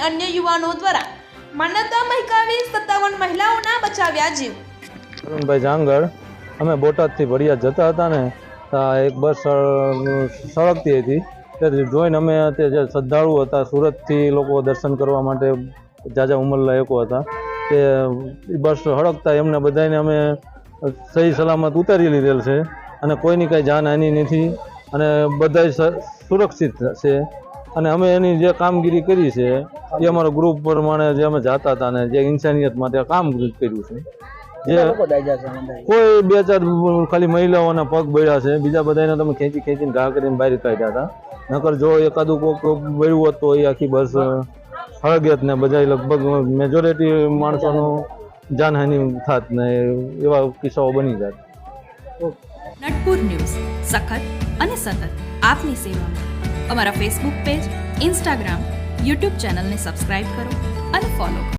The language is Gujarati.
અન્ય યુવાનો દ્વારા માનવતા મહેકાવી 57 મહિલાઓના બચાવ્યા જીવ. અરુણભાઈ જાંગડ, અમે બોટાદથી ભડિયાદ જતા હતા ને, એક બસ સળગતી હતી. તે જોઈને અમે તે જે શ્રદ્ધાળુ હતા, સુરતથી લોકો દર્શન કરવા માટે જાજા ઉંમરલાયકો હતા, તે બસ સળગતા એમને બધાને અમે સહી સલામત ઉતારી લીધેલ છે અને કોઈની કાંઈ જાનહાનિ નથી અને બધા સુરક્ષિત છે. અને અમે એની જે કામગીરી કરી છે એ અમારો ગ્રુપ પ્રમાણે જે અમે જાતા હતા ને જે ઇન્સાનિયત માટે કામ કર્યું છે. જે કોઈ 2-4 ખાલી મહિલાઓના પગ બળ્યા છે, બીજા બધાને તમે ખેંચીને ઘા કરીને બહાર કાઢ્યા હતા. નકર જો એકાદું કોઈક બળ્યું હોત તો એ આખી બસ હળગેત ને બધા લગભગ મેજોરિટી માણસોનું જાનહાનિ થાત ને એવા કિસ્સાઓ બની જાય. નટપુર ન્યૂઝ સખત અને સતત આપની સેવામાં. અમારા ફેસબુક પેજ, ઇન્સ્ટાગ્રામ, યુટ્યુબ ચેનલને સબસ્ક્રાઇબ કરો અને ફોલો કરો.